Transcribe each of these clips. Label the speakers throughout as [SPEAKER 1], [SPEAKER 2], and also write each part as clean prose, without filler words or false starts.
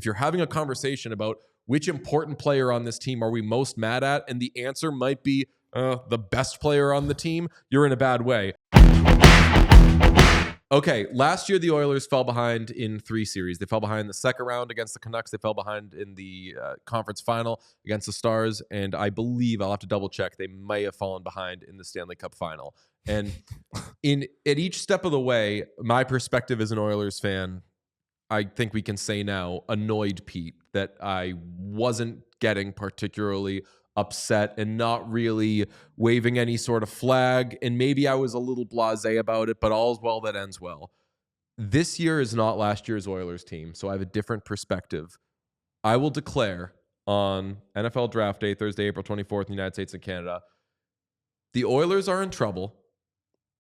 [SPEAKER 1] If you're having a conversation about which important player on this team are we most mad at, and the answer might be the best player on the team, you're in a bad way. Okay, last year the Oilers fell behind in 3 series. They fell behind the second round against the Canucks. They fell behind in the conference final against the Stars. And I believe, I'll have to double check, they may have fallen behind in the Stanley Cup final. And at each step of the way, my perspective as an Oilers fan, I think we can say now, annoyed Pete that I wasn't getting particularly upset and not really waving any sort of flag. And maybe I was a little blasé about it, but all's well that ends well. This year is not last year's Oilers team, so I have a different perspective. I will declare on NFL Draft Day, Thursday, April 24th in the United States and Canada, the Oilers are in trouble,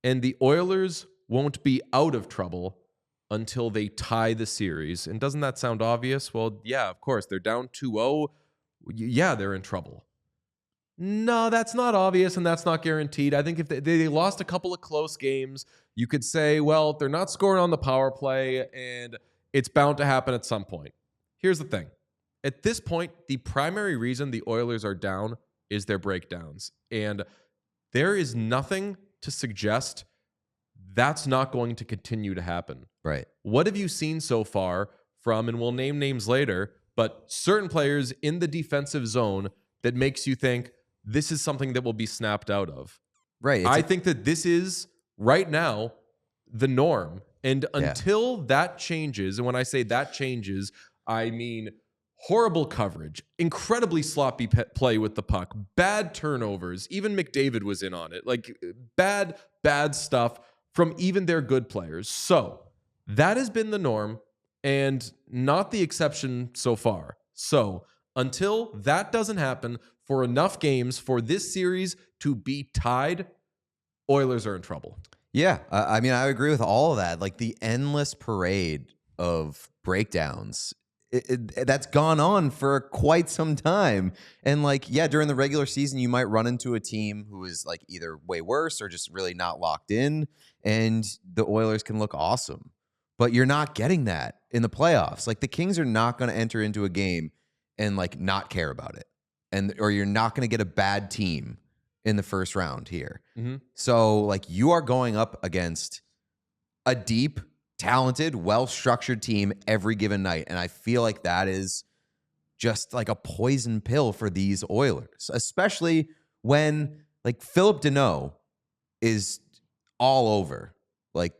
[SPEAKER 1] and the Oilers won't be out of trouble until they tie the series. And doesn't that sound obvious? Well, yeah, of course. They're down 2-0. Yeah, they're in trouble. No, that's not obvious, and that's not guaranteed. I think if they lost a couple of close games, you could say, well, they're not scoring on the power play, and it's bound to happen at some point. Here's the thing. At this point, the primary reason the Oilers are down is their breakdowns. And there is nothing to suggest that's not going to continue to happen.
[SPEAKER 2] Right.
[SPEAKER 1] What have you seen so far from, and we'll name names later, but certain players in the defensive zone that makes you think this is something that will be snapped out of?
[SPEAKER 2] Right.
[SPEAKER 1] I think that this is, right now, the norm. And until that changes, and when I say that changes, I mean horrible coverage, incredibly sloppy play with the puck, bad turnovers. Even McDavid was in on it. Like, bad stuff from even their good players. So that has been the norm and not the exception so far. So until that doesn't happen for enough games for this series to be tied, Oilers are in trouble.
[SPEAKER 2] Yeah, I mean, I agree with all of that. Like, the endless parade of breakdowns, that's gone on for quite some time. And, like, yeah, during the regular season, you might run into a team who is, like, either way worse or just really not locked in, and the Oilers can look awesome. But you're not getting that in the playoffs. Like, the Kings are not going to enter into a game and, like, not care about it. Or you're not going to get a bad team in the first round here. Mm-hmm. So, like, you are going up against a deep, talented, well-structured team every given night. And I feel like that is just like a poison pill for these Oilers, especially when, like, Philip Deneau is all over, like,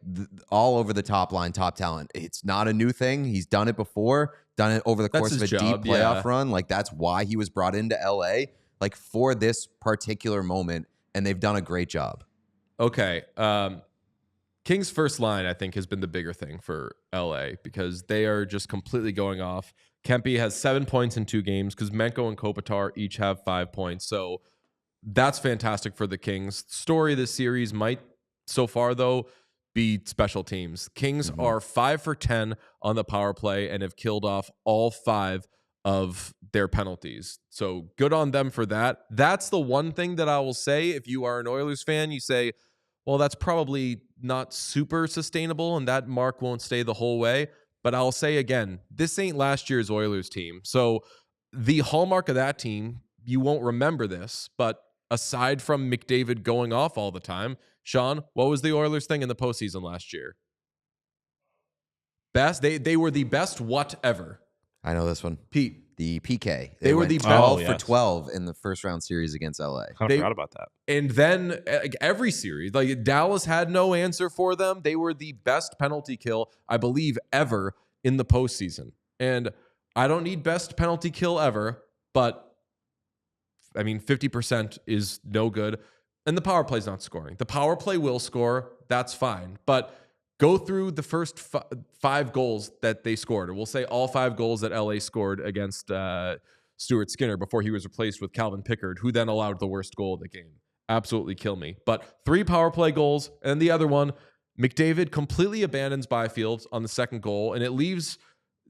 [SPEAKER 2] all over the top line, top talent. It's not a new thing. He's done it before, done it over the course of a deep playoff run. Like, that's why he was brought into LA, like, for this particular moment, and they've done a great job.
[SPEAKER 1] Okay. Kings' first line, I think, has been the bigger thing for LA because they are just completely going off. Kempe has 7 points in 2 games because Menko and Kopitar each have 5 points. So that's fantastic for the Kings. Story of this series might, so far, though, be special teams. Kings are 5 for 10 on the power play and have killed off all 5 of their penalties. So good on them for that. That's the one thing that I will say. If you are an Oilers fan, you say, well, that's probably not super sustainable and that mark won't stay the whole way. But I'll say again, this ain't last year's Oilers team. So the hallmark of that team, you won't remember this, but aside from McDavid going off all the time, Sean, what was the Oilers thing in the postseason last year? Best? They were the best whatever.
[SPEAKER 2] I know this one.
[SPEAKER 1] Pete.
[SPEAKER 2] The PK.
[SPEAKER 1] They were the
[SPEAKER 2] 12 for 12 in the first round series against LA.
[SPEAKER 3] I forgot about that.
[SPEAKER 1] And then every series, like, Dallas had no answer for them. They were the best penalty kill, I believe, ever in the postseason. And I don't need best penalty kill ever, but I mean, 50% is no good. And the power play's not scoring. The power play will score. That's fine. But go through the first 5 goals that they scored, or we'll say all 5 goals that LA scored against Stuart Skinner before he was replaced with Calvin Pickard, who then allowed the worst goal of the game. Absolutely kill me. But 3 power play goals, and the other one, McDavid completely abandons Byfield on the second goal, and it leaves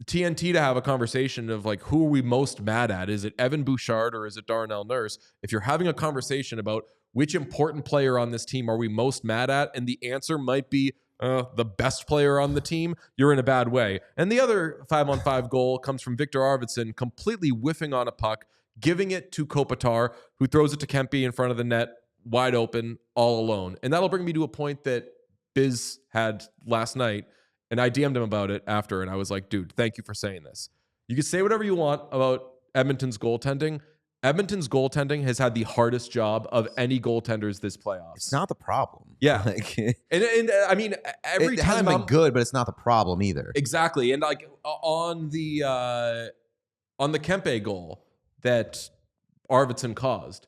[SPEAKER 1] TNT to have a conversation of, like, who are we most mad at? Is it Evan Bouchard or is it Darnell Nurse? If you're having a conversation about which important player on this team are we most mad at, and the answer might be the best player on the team, you're in a bad way. And the other 5-on-5 goal comes from Victor Arvidsson completely whiffing on a puck, giving it to Kopitar, who throws it to Kempe in front of the net, wide open, all alone. And that'll bring me to a point that Biz had last night, and I DM'd him about it after, and I was like, dude, thank you for saying this. You can say whatever you want about Edmonton's goaltending. Edmonton's goaltending has had the hardest job of any goaltenders this playoffs.
[SPEAKER 2] It's not the problem.
[SPEAKER 1] Yeah.
[SPEAKER 2] Like,
[SPEAKER 1] and I mean, every
[SPEAKER 2] it
[SPEAKER 1] time
[SPEAKER 2] hasn't been good, but it's not the problem either.
[SPEAKER 1] Exactly. And like on the Kempe goal that Arvidsson caused,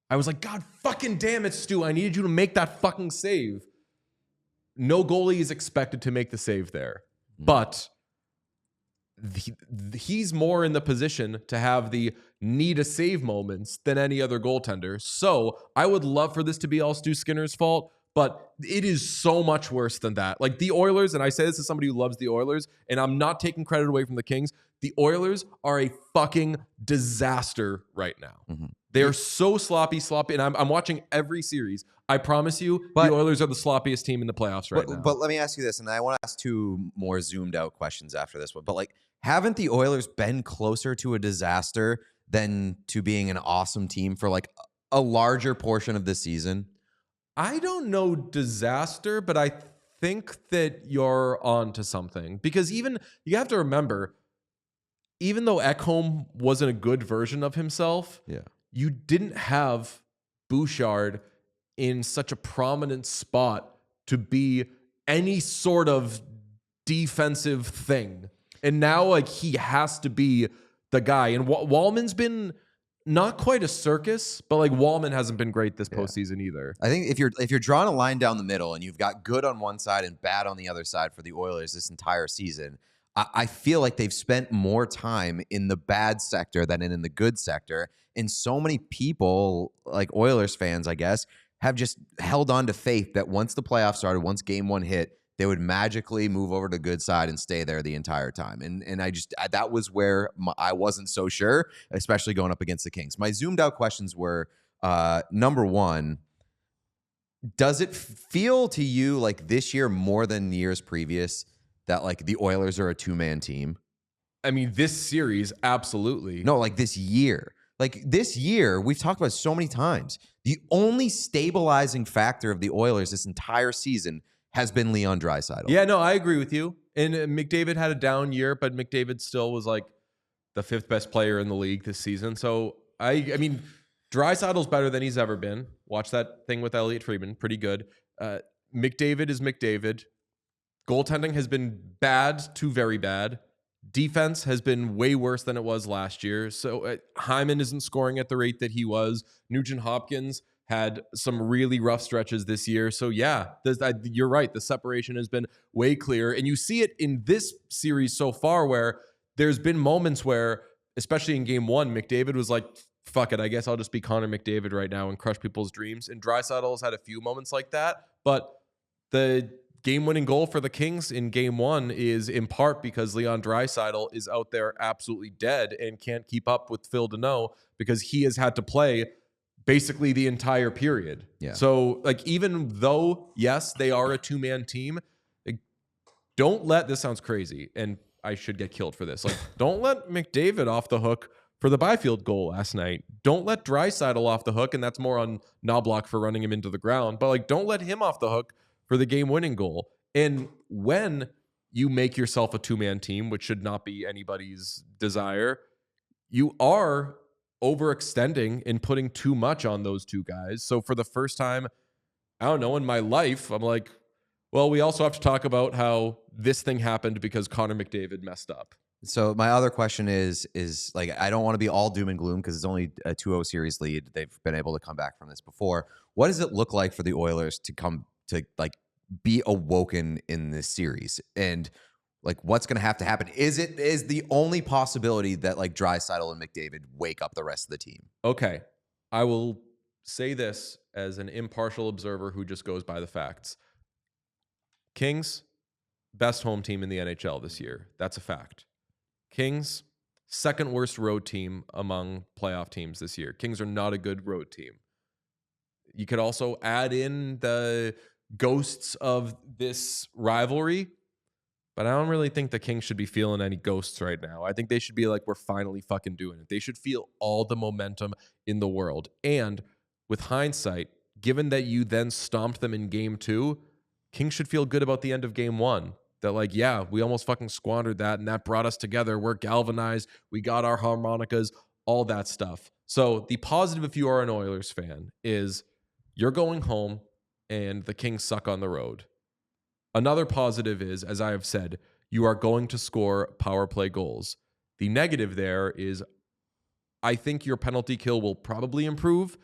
[SPEAKER 1] I was like, God fucking damn it, Stu. I needed you to make that fucking save. No goalie is expected to make the save there. But he's more in the position to have the need a save moments than any other goaltender. So I would love for this to be all Stu Skinner's fault, but it is so much worse than that. Like the Oilers, and I say this as somebody who loves the Oilers, and I'm not taking credit away from the Kings. The Oilers are a fucking disaster right now. Mm-hmm. They are so sloppy, and I'm watching every series. I promise you, the Oilers are the sloppiest team in the playoffs right now.
[SPEAKER 2] But let me ask you this, and I want to ask two more zoomed out questions after this one. But like, haven't the Oilers been closer to a disaster than to being an awesome team for like a larger portion of the season?
[SPEAKER 1] I don't know disaster, but I think that you're on to something. Because even, you have to remember, even though Ekholm wasn't a good version of himself, you didn't have Bouchard in such a prominent spot to be any sort of defensive thing. And now, like, he has to be the guy. And Wallman's been not quite a circus, but like Wallman hasn't been great this postseason either.
[SPEAKER 2] I think if you're drawing a line down the middle and you've got good on one side and bad on the other side for the Oilers this entire season, I feel like they've spent more time in the bad sector than in the good sector. And so many people, like Oilers fans, I guess, have just held on to faith that once the playoffs started, once game one hit, they would magically move over to the good side and stay there the entire time. And that was where I wasn't so sure, especially going up against the Kings. My zoomed out questions were, number one, does it feel to you like this year more than years previous that like the Oilers are a two-man team?
[SPEAKER 1] I mean, this series, absolutely.
[SPEAKER 2] No, like this year. Like this year, we've talked about it so many times. The only stabilizing factor of the Oilers this entire season has been Leon Draisaitl.
[SPEAKER 1] Yeah, no, I agree with you. And McDavid had a down year, but McDavid still was like the fifth best player in the league this season. So I mean, Draisaitl's better than he's ever been. Watch that thing with Elliott Friedman, pretty good. McDavid is McDavid. Goaltending has been bad to very bad. Defense has been way worse than it was last year. So Hyman isn't scoring at the rate that he was. Nugent Hopkins had some really rough stretches this year. So yeah, you're right. The separation has been way clearer. And you see it in this series so far where there's been moments where, especially in game one, McDavid was like, fuck it, I guess I'll just be Connor McDavid right now and crush people's dreams. And Draisaitl's had a few moments like that. But the game-winning goal for the Kings in game one is in part because Leon Draisaitl is out there absolutely dead and can't keep up with Phil Deneau because he has had to play basically the entire period. Yeah. So, like, even though, yes, they are a two-man team, like, don't let, this sounds crazy, and I should get killed for this, like, don't let McDavid off the hook for the Byfield goal last night. Don't let Draisaitl off the hook, and that's more on Knobloch for running him into the ground, but, like, don't let him off the hook for the game-winning goal. And when you make yourself a two-man team, which should not be anybody's desire, you are overextending and putting too much on those two guys. So for the first time, I don't know, in my life, I'm like, well, we also have to talk about how this thing happened because Connor McDavid messed up.
[SPEAKER 2] So my other question is like, I don't want to be all doom and gloom because it's only a 2-0 series lead. They've been able to come back from this before. What does it look like for the Oilers to come to like be awoken in this series? And like, what's going to happen? Is the only possibility that like Draisaitl and McDavid wake up the rest of the team?
[SPEAKER 1] Okay. I will say this as an impartial observer who just goes by the facts. Kings, best home team in the NHL this year. That's a fact. Kings, second worst road team among playoff teams this year. Kings are not a good road team. You could also add in the ghosts of this rivalry, but I don't really think the Kings should be feeling any ghosts right now. I think they should be like, we're finally fucking doing it. They should feel all the momentum in the world. And with hindsight, given that you then stomped them in game 2, Kings should feel good about the end of game 1. That like, yeah, we almost fucking squandered that, and that brought us together. We're galvanized. We got our harmonicas, all that stuff. So the positive, if you are an Oilers fan, is you're going home and the Kings suck on the road. Another positive is, as I have said, you are going to score power play goals. The negative there is I think your penalty kill will probably improve.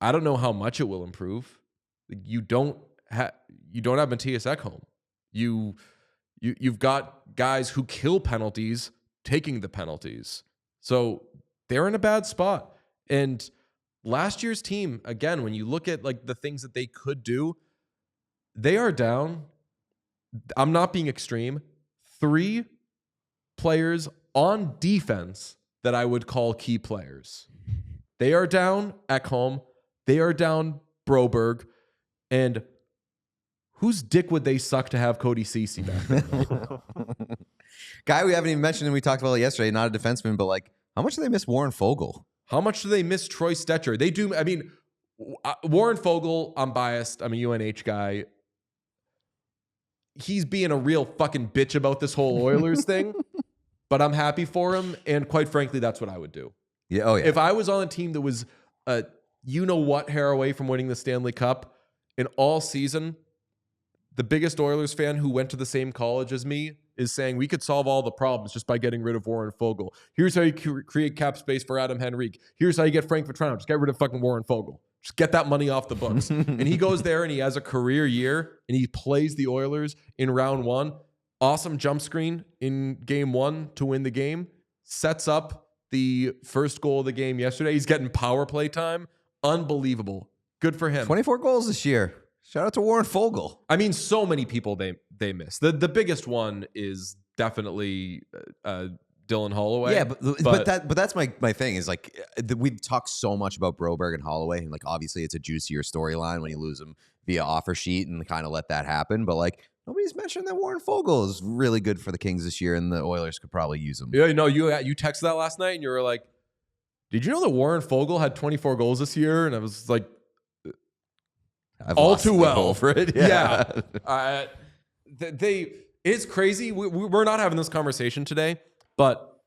[SPEAKER 1] I don't know how much it will improve. You don't have Matthias Ekholm. You've got guys who kill penalties taking the penalties. So they're in a bad spot. And last year's team, again, when you look at like the things that they could do, they are down. I'm not being extreme. 3 players on defense that I would call key players. They are down Ekholm. They are down Broberg. And whose dick would they suck to have Cody Ceci back there?
[SPEAKER 2] Guy we haven't even mentioned, and we talked about it yesterday, not a defenseman, but like, how much do they miss Warren Fogle?
[SPEAKER 1] How much do they miss Troy Stetcher? They do. I mean, Warren Fogle, I'm biased. I'm a UNH guy. He's being a real fucking bitch about this whole Oilers thing, but I'm happy for him. And quite frankly, that's what I would do.
[SPEAKER 2] Yeah. Oh, yeah.
[SPEAKER 1] If I was on a team that was, hair away from winning the Stanley Cup in all season, the biggest Oilers fan who went to the same college as me is saying we could solve all the problems just by getting rid of Warren Fogle. Here's how you create cap space for Adam Henrique. Here's how you get Frank Vatrano. Just get rid of fucking Warren Fogle. Just get that money off the books. And he goes there and he has a career year and he plays the Oilers in round 1. Awesome jump screen in game 1 to win the game. Sets up the first goal of the game yesterday. He's getting power play time. Unbelievable. Good for him.
[SPEAKER 2] 24 goals this year. Shout out to Warren Fogle.
[SPEAKER 1] I mean, so many people they miss. The biggest one is definitely Dylan Holloway.
[SPEAKER 2] Yeah, but that's my thing is like we've talked so much about Broberg and Holloway, and like obviously it's a juicier storyline when you lose them via offer sheet and kind of let that happen. But like nobody's mentioned that Warren Fogle is really good for the Kings this year, and the Oilers could probably use him.
[SPEAKER 1] Yeah, no, you texted that last night, and you were like, "Did you know that Warren Fogle had 24 goals this year?" And I was like, all too well
[SPEAKER 2] over it. Yeah.
[SPEAKER 1] It's crazy. We're not having this conversation today, but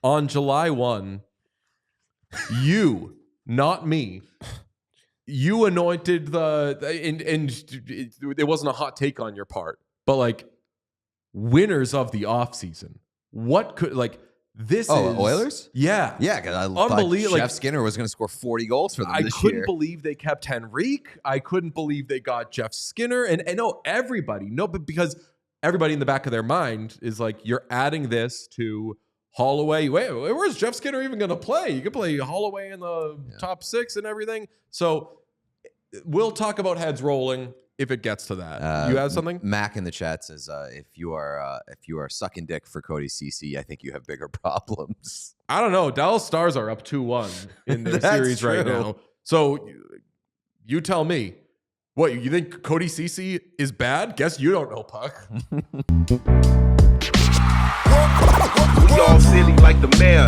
[SPEAKER 1] on July 1, you, not me, you anointed and it wasn't a hot take on your part, but like winners of the offseason. What could like this is
[SPEAKER 2] Oilers?
[SPEAKER 1] Yeah.
[SPEAKER 2] Yeah, because I thought Jeff Skinner was going to score 40 goals for them this year.
[SPEAKER 1] I couldn't believe they kept Henrique. I couldn't believe they got Jeff Skinner. And no, everybody. No, but because everybody in the back of their mind is like, you're adding this to Holloway. Wait, where's Jeff Skinner even going to play? You could play Holloway in the top 6 and everything. So we'll talk about heads rolling if it gets to that. You have something?
[SPEAKER 2] Mac in the chat says, if you are sucking dick for Cody Ceci, I think you have bigger problems.
[SPEAKER 1] I don't know. Dallas Stars are up 2-1 in their series right now. So you tell me. What, you think Cody Ceci is bad? Guess you don't know, Puck.
[SPEAKER 3] We all silly like the mayor.